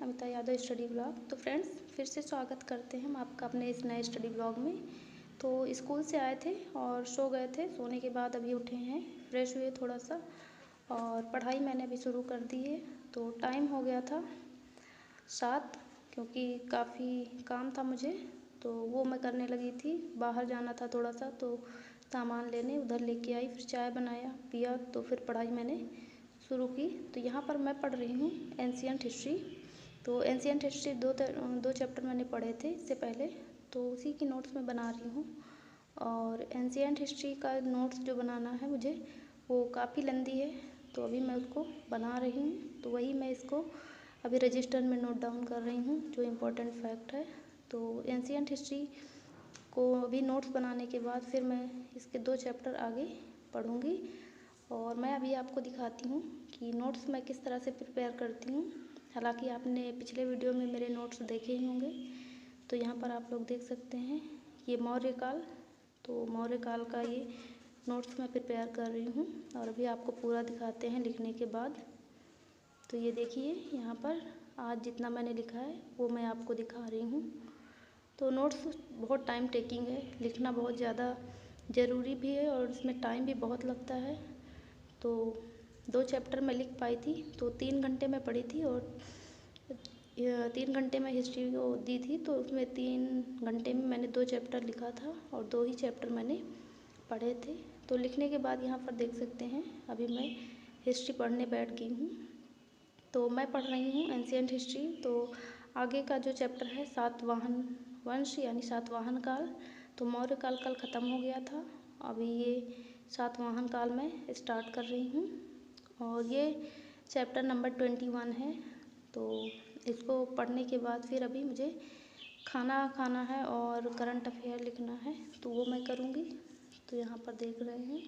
Amita Yadav study blog. तो friends, फिर से स्वागत करते हैं हम आपका अपने इस नए स्टडी ब्लॉग में। तो स्कूल से आए थे और सो गए थे। सोने के बाद अभी उठे हैं, फ्रेश हुए थोड़ा सा और पढ़ाई मैंने अभी शुरू कर दी है। तो टाइम हो गया था 7, क्योंकि काफ़ी काम था मुझे, तो वो मैं करने लगी थी। बाहर जाना था थोड़ा सा, तो सामान लेने उधर लेके आई, फिर चाय बनाया पिया, तो फिर पढ़ाई मैंने शुरू की। तो यहाँ पर मैं पढ़ रही हूँ एंशिएंट हिस्ट्री। तो एंशिएंट हिस्ट्री दो चैप्टर मैंने पढ़े थे इससे पहले, तो उसी की नोट्स मैं बना रही हूँ। और एंशिएंट हिस्ट्री का नोट्स जो बनाना है मुझे, वो काफ़ी लंबी है, तो अभी मैं उसको बना रही हूँ। तो वही मैं इसको अभी रजिस्टर में नोट डाउन कर रही हूँ, जो इम्पोर्टेंट फैक्ट है। तो एंशिएंट हिस्ट्री को अभी नोट्स बनाने के बाद फिर मैं इसके 2 चैप्टर आगे पढ़ूँगी। और मैं अभी आपको दिखाती हूँ कि नोट्स मैं किस तरह से प्रिपेयर करती हूँ। हालांकि आपने पिछले वीडियो में मेरे नोट्स देखे ही होंगे। तो यहाँ पर आप लोग देख सकते हैं, ये मौर्य काल। तो मौर्य काल का ये नोट्स मैं प्रिपेयर कर रही हूँ और अभी आपको पूरा दिखाते हैं लिखने के बाद। तो ये देखिए, यहाँ पर आज जितना मैंने लिखा है वो मैं आपको दिखा रही हूँ। तो नोट्स बहुत टाइम टेकिंग है, लिखना बहुत ज़्यादा ज़रूरी भी है और इसमें टाइम भी बहुत लगता है। तो 2 चैप्टर मैं लिख पाई थी, तो 3 घंटे मैं पढ़ी थी और 3 घंटे में हिस्ट्री को दी थी। तो उसमें 3 घंटे में मैंने 2 चैप्टर लिखा था और 2 ही चैप्टर मैंने पढ़े थे। तो लिखने के बाद यहाँ पर देख सकते हैं, अभी मैं हिस्ट्री पढ़ने बैठ गई हूँ। तो मैं पढ़ रही हूँ एंशिएंट हिस्ट्री। तो आगे का जो चैप्टर है सातवाहन वंश यानी सातवाहन काल। तो मौर्य काल कल ख़त्म हो गया था, अभी ये सातवाहन काल में स्टार्ट कर रही हूँ और ये चैप्टर नंबर 21 है। तो इसको पढ़ने के बाद फिर अभी मुझे खाना खाना है और करंट अफेयर लिखना है, तो वो मैं करूँगी। तो यहाँ पर देख रहे हैं।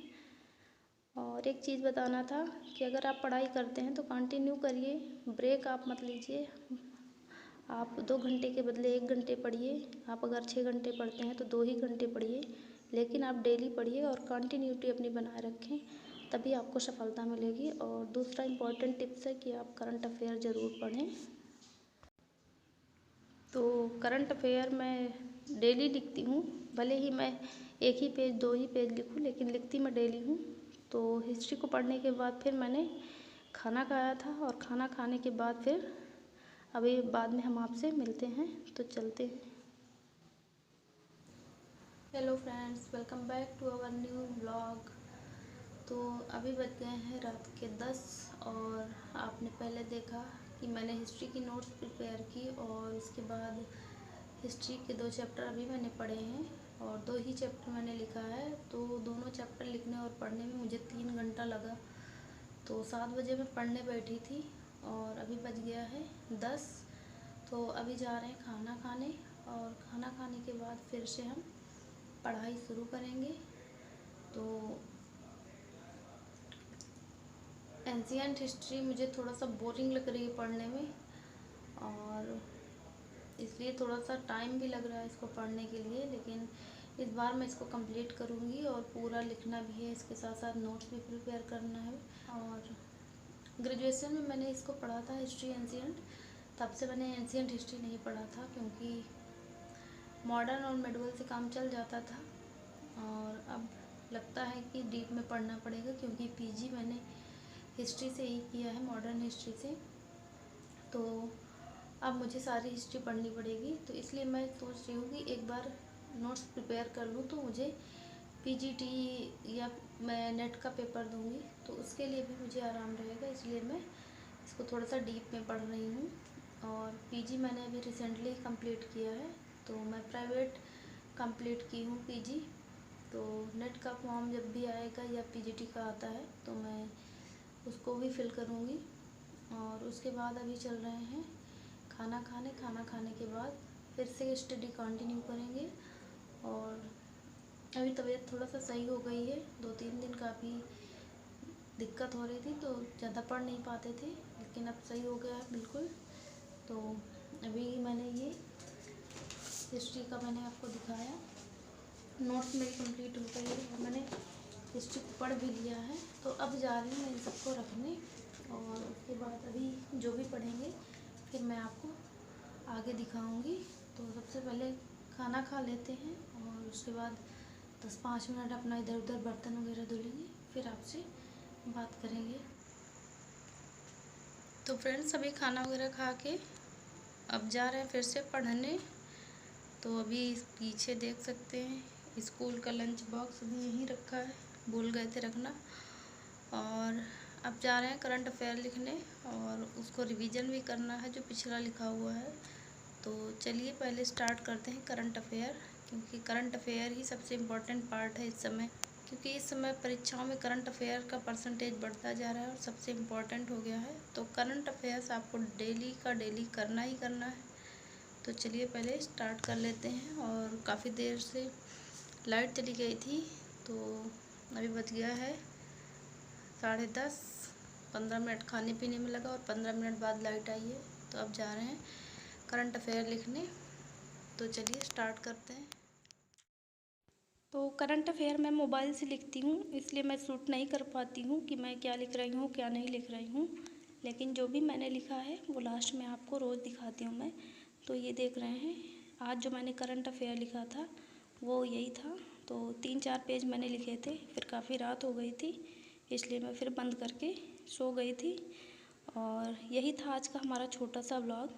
और एक चीज़ बताना था कि अगर आप पढ़ाई करते हैं तो कंटिन्यू करिए, ब्रेक आप मत लीजिए। आप 2 घंटे के बदले 1 घंटे पढ़िए। आप अगर 6 घंटे पढ़ते हैं तो 2 ही घंटे पढ़िए, लेकिन आप डेली पढ़िए और कंटिन्यूटी अपनी बनाए रखें, तभी आपको सफलता मिलेगी। और दूसरा इम्पॉर्टेंट टिप्स है कि आप करंट अफेयर ज़रूर पढ़ें। तो करंट अफेयर मैं डेली लिखती हूँ, भले ही मैं 1 ही पेज 2 ही पेज लिखूँ, लेकिन लिखती मैं डेली हूँ। तो हिस्ट्री को पढ़ने के बाद फिर मैंने खाना खाया था और खाना खाने के बाद फिर अभी बाद में हम आपसे मिलते हैं, तो चलते हैं। Hello friends, welcome back to our new blog. तो अभी बज गए हैं रात के 10 और आपने पहले देखा कि मैंने हिस्ट्री की नोट्स प्रिपेयर की और उसके बाद हिस्ट्री के 2 चैप्टर अभी मैंने पढ़े हैं और 2 ही चैप्टर मैंने लिखा है। तो दोनों चैप्टर लिखने और पढ़ने में मुझे 3 घंटा लगा। तो 7 बजे मैं पढ़ने बैठी थी और अभी बज गया है 10। तो अभी जा रहे हैं खाना खाने और खाना खाने के बाद फिर से हम पढ़ाई शुरू करेंगे। तो एंशिएंट हिस्ट्री मुझे थोड़ा सा बोरिंग लग रही है पढ़ने में और इसलिए थोड़ा सा टाइम भी लग रहा है इसको पढ़ने के लिए, लेकिन इस बार मैं इसको कंप्लीट करूँगी और पूरा लिखना भी है, इसके साथ साथ नोट्स भी प्रिपेयर करना है। और ग्रेजुएशन में मैंने इसको पढ़ा था हिस्ट्री एंशिएंट, तब से मैंने एंशिएंट हिस्ट्री नहीं पढ़ा था क्योंकि मॉडर्न और मेडिवल से काम चल जाता था। और अब लगता है कि डीप में पढ़ना पड़ेगा क्योंकि पीजी मैंने हिस्ट्री से ही किया है, मॉडर्न हिस्ट्री से। तो अब मुझे सारी हिस्ट्री पढ़नी पड़ेगी, तो इसलिए मैं सोच रही हूँ कि एक बार नोट्स प्रिपेयर कर लूँ तो मुझे पीजीटी या मैं नेट का पेपर दूँगी तो उसके लिए भी मुझे आराम रहेगा, इसलिए मैं इसको थोड़ा सा डीप में पढ़ रही हूँ। और पीजी मैंने अभी रिसेंटली कंप्लीट किया है, तो मैं प्राइवेट कंप्लीट की हूँ पीजी। तो नेट का फॉर्म जब भी आएगा या पीजीटी का आता है तो मैं उसको भी फिल करूँगी। और उसके बाद अभी चल रहे हैं खाना खाने के बाद फिर से स्टडी कंटिन्यू करेंगे। और अभी तबीयत थोड़ा सा सही हो गई है, 2-3 दिन काफ़ी दिक्कत हो रही थी तो ज़्यादा पढ़ नहीं पाते थे, लेकिन अब सही हो गया है बिल्कुल। तो अभी मैंने ये हिस्ट्री का मैंने आपको दिखाया, नोट्स मेरी कंप्लीट हो गई है और मैंने हिस्ट्री को पढ़ भी लिया है। तो अब जा रही हूँ इन सबको रखने और उसके बाद अभी जो भी पढ़ेंगे फिर मैं आपको आगे दिखाऊंगी। तो सबसे पहले खाना खा लेते हैं और उसके बाद 10-5 मिनट अपना इधर उधर बर्तन वगैरह धो लेंगे, फिर आपसे बात करेंगे। तो फ्रेंड्स अभी खाना वगैरह खा के अब जा रहे हैं फिर से पढ़ने। तो अभी पीछे देख सकते हैं स्कूल का लंच बॉक्स भी यहीं रखा है, भूल गए थे रखना। और अब जा रहे हैं करंट अफेयर लिखने और उसको रिवीजन भी करना है जो पिछला लिखा हुआ है। तो चलिए पहले स्टार्ट करते हैं करंट अफेयर, क्योंकि करंट अफेयर ही सबसे इम्पोर्टेंट पार्ट है इस समय, क्योंकि इस समय परीक्षाओं में करंट अफेयर का परसेंटेज बढ़ता जा रहा है और सबसे इम्पोर्टेंट हो गया है। तो करंट अफेयर्स आपको डेली का डेली करना ही करना है। तो चलिए पहले स्टार्ट कर लेते हैं। और काफ़ी देर से लाइट चली गई थी, तो अभी बज गया है 10:30। 15 मिनट खाने पीने में लगा और 15 मिनट बाद लाइट आई है। तो अब जा रहे हैं करंट अफेयर लिखने। तो चलिए स्टार्ट करते हैं। तो करंट अफेयर मैं मोबाइल से लिखती हूँ, इसलिए मैं शूट नहीं कर पाती हूँ कि मैं क्या लिख रही हूँ क्या नहीं लिख रही हूँ, लेकिन जो भी मैंने लिखा है वो लास्ट में आपको रोज़ दिखाती हूँ मैं। तो ये देख रहे हैं आज जो मैंने करंट अफेयर लिखा था वो यही था। तो 3-4 पेज मैंने लिखे थे, फिर काफ़ी रात हो गई थी इसलिए मैं फिर बंद करके सो गई थी। और यही था आज का हमारा छोटा सा व्लॉग।